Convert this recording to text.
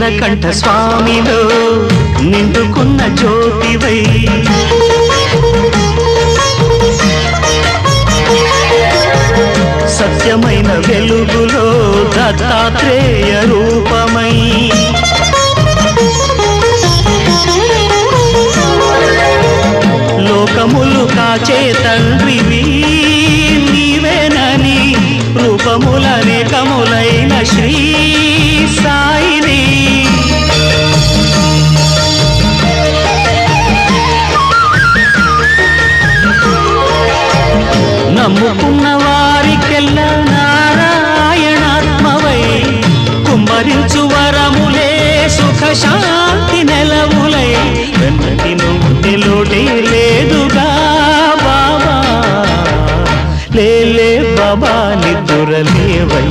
నీలకంఠ స్వామిలో నిండుకున్న జ్యోతివై సత్యమైన వెలుగులో దత్తాత్రేయ రూపమై లోకములు కాచే తండ్రివి నీవేనని రూపములనేకములైన శ్రీ సాయిని నమ్ముకున్న వారికెల్లా నారాయణాత్మవై కుమ్మరించు వరములే సుఖ శాంతి నెలవులై వెన్నటి నుండి లోటే లేదుగా బాబా లేలే బాబా నిద్దురలేవై